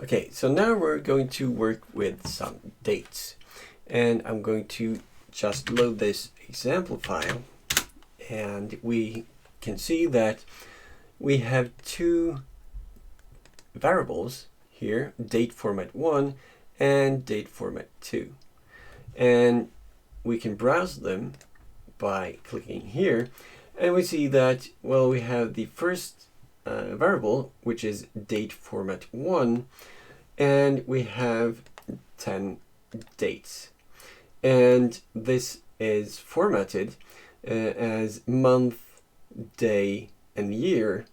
Okay, so now we're going to work with some dates, and I'm going to just load this example file, and we can see that we have two variables here, date format 1 and date format 2, and we can browse them by clicking here, and we see that, well, we have the first variable, which is date format 1, and we have 10 dates, and this is formatted as month, day, and year.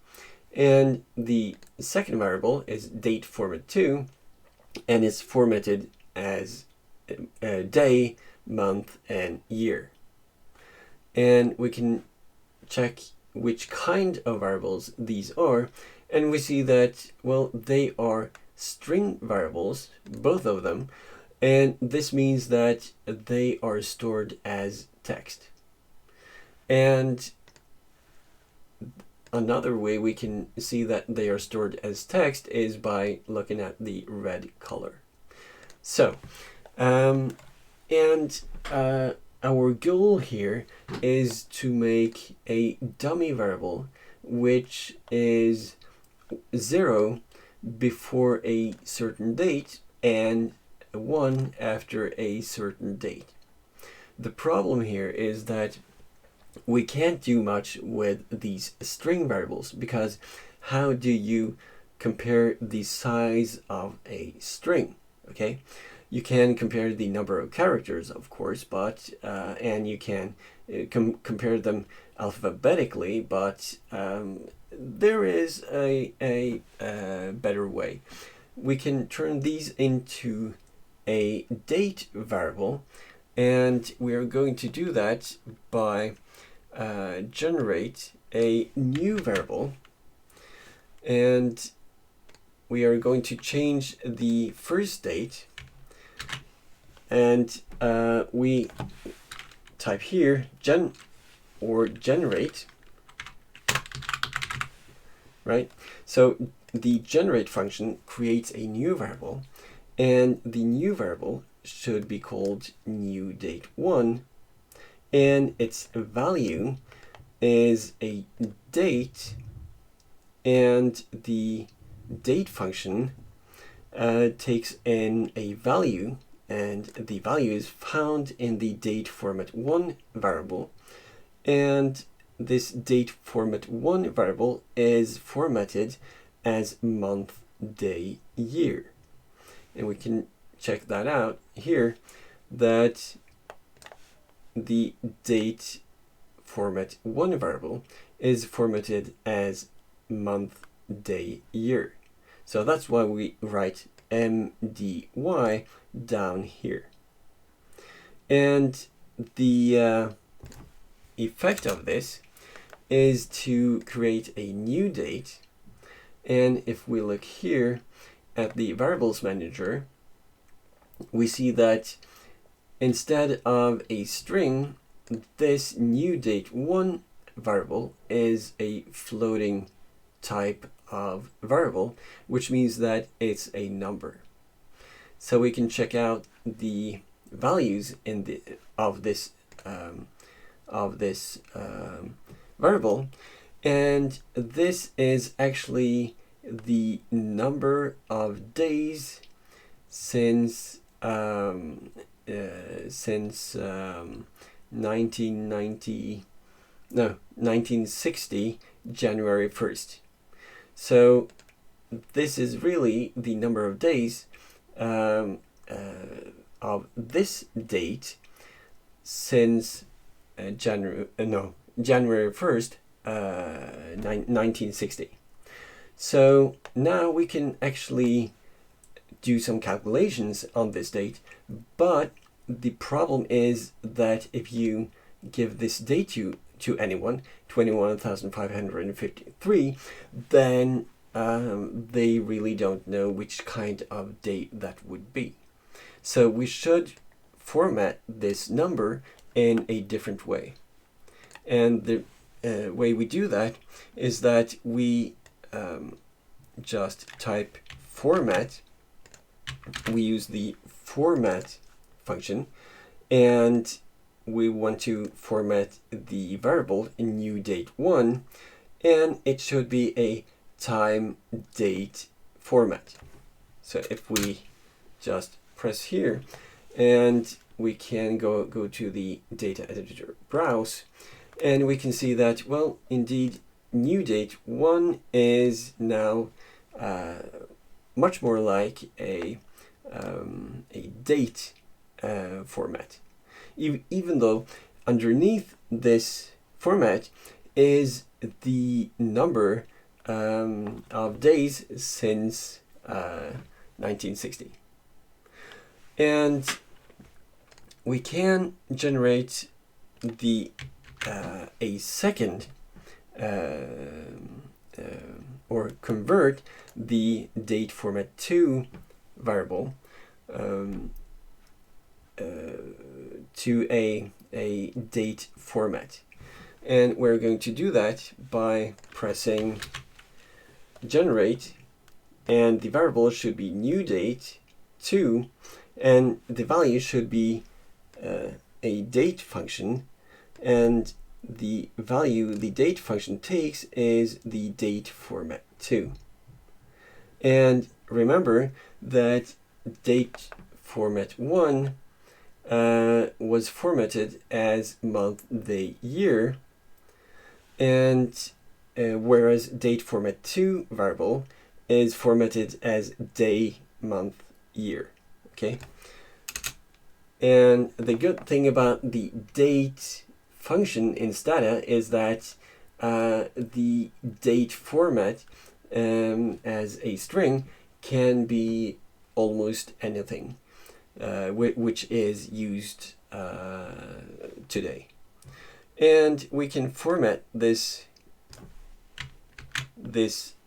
And the second variable is date format 2, and it's formatted as day, month, and year. And we can check which kind of variables these are, and we see that, well, they are string variables, both of them, and this means that they are stored as text. And another way we can see that they are stored as text is by looking at the red color. So, our goal here is to make a dummy variable which is 0 before a certain date and 1 after a certain date. The problem here is that we can't do much with these string variables, because how do you compare the size of a string? Okay, you can compare the number of characters, of course, but and you can compare them alphabetically, but there is a better way. We can turn these into a date variable, and we are going to do that by generate a new variable, and we are going to change the first date, and we type here generate, right? So the generate function creates a new variable, and the new variable should be called new date 1, and its value is a date, and the date function takes in a value, and the value is found in the date format 1 variable, and this date format 1 variable is formatted as month, day, year. And we can check that out here, that the date format 1 variable is formatted as month, day, year. So that's why we write MDY down here. And the effect of this is to create a new date. And if we look here at the variables manager, we see that instead of a string, this new date 1 variable is a floating type of variable, which means that it's a number. So we can check out the values of this variable, and this is actually the number of days since 1960 January 1st. So this is really the number of days of this date since January 1st, 1960. So now we can actually do some calculations on this date, but the problem is that if you give this date to anyone, 21,553, then they really don't know which kind of date that would be. So we should format this number in a different way. And the way we do that is that we just type format we use the format function, and we want to format the variable in new date 1, and it should be a time date format. So if we just press here, and we can go to the data editor browse, and we can see that, well, indeed, new date 1 is now much more like a date format, even though underneath this format is the number of days since 1960. And we can generate the a second or convert the date format 2 variable to a date format. And we're going to do that by pressing generate, and the variable should be new date 2, and the value should be a date function, and the value the date function takes is the date format 2. And remember that date format 1 was formatted as month, day, year, and whereas date format 2 variable is formatted as day, month, year. Okay. And the good thing about the date function in Stata is that the date format as a string can be almost anything which is used today. And we can format this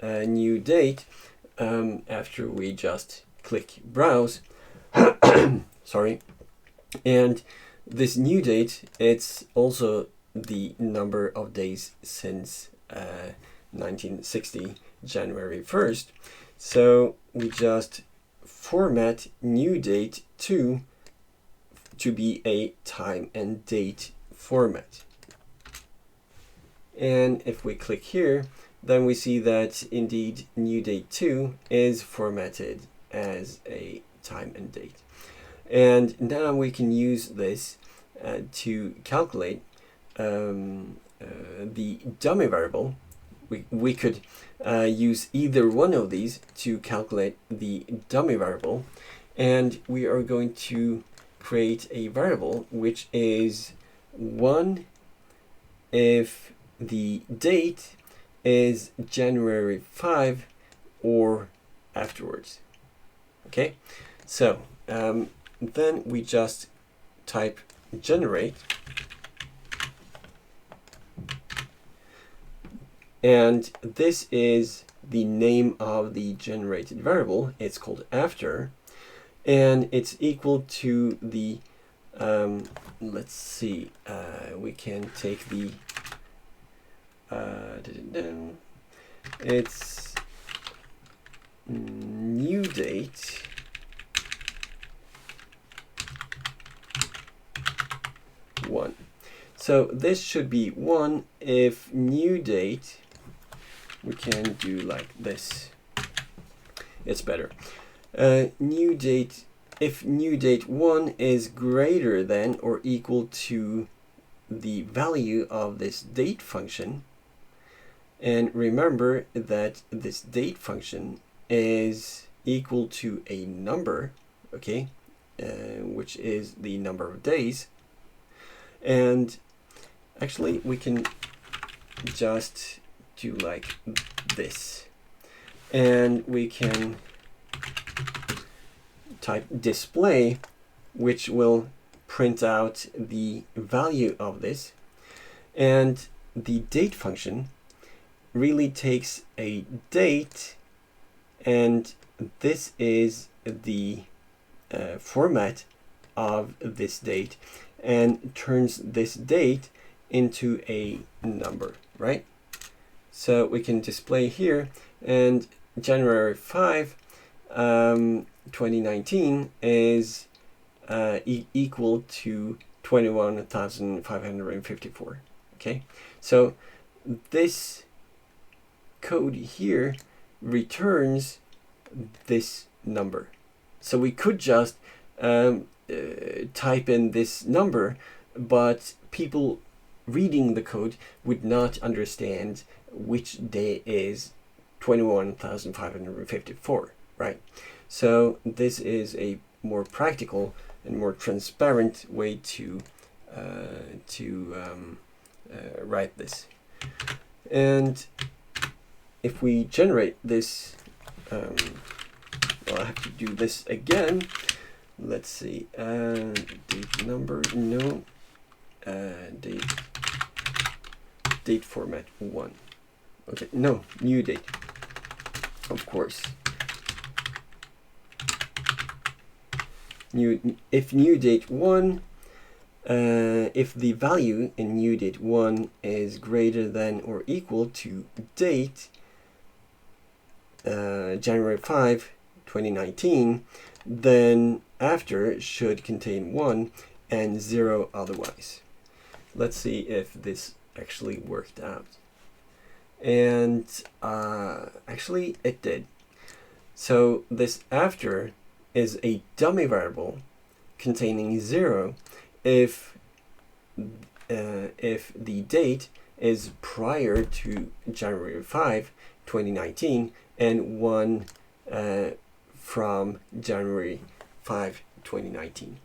new date after we just click browse. Sorry. And this new date, it's also the number of days since 1960, January 1st. So we just format new date 2 to be a time and date format. And if we click here, then we see that indeed new date 2 is formatted as a time and date. And now we can use this to calculate the dummy variable. We could use either one of these to calculate the dummy variable, and we are going to create a variable which is 1 if the date is January 5 or afterwards. Okay, so then we just type generate, and this is the name of the generated variable. It's called after, and it's equal to the let's see, we can take the it's new date one. So this should be 1 if new date, we can do like this, it's better. New date, if new date 1 is greater than or equal to the value of this date function, and remember that this date function is equal to a number, okay, which is the number of days. And actually we can just do like this, and we can type display, which will print out the value of this. And the date function really takes a date, and this is the format of this date, and turns this date into a number, right? So we can display here, and January 5 2019 is equal to 21,554. Okay, so this code here returns this number. So we could just type in this number, but people reading the code would not understand which day is 21,554, right? So this is a more practical and more transparent way to write this. And if we generate this, well, I have to do this again. Let's see, date number, no, date format 1. Okay, no, new date, of course. If new date 1, if the value in new date 1 is greater than or equal to date January 5, 2019, then after should contain 1 and 0 otherwise. Let's see if this actually worked out. And actually it did. So this after is a dummy variable containing 0 if the date is prior to January 5, 2019 and 1 from January 5, 2019.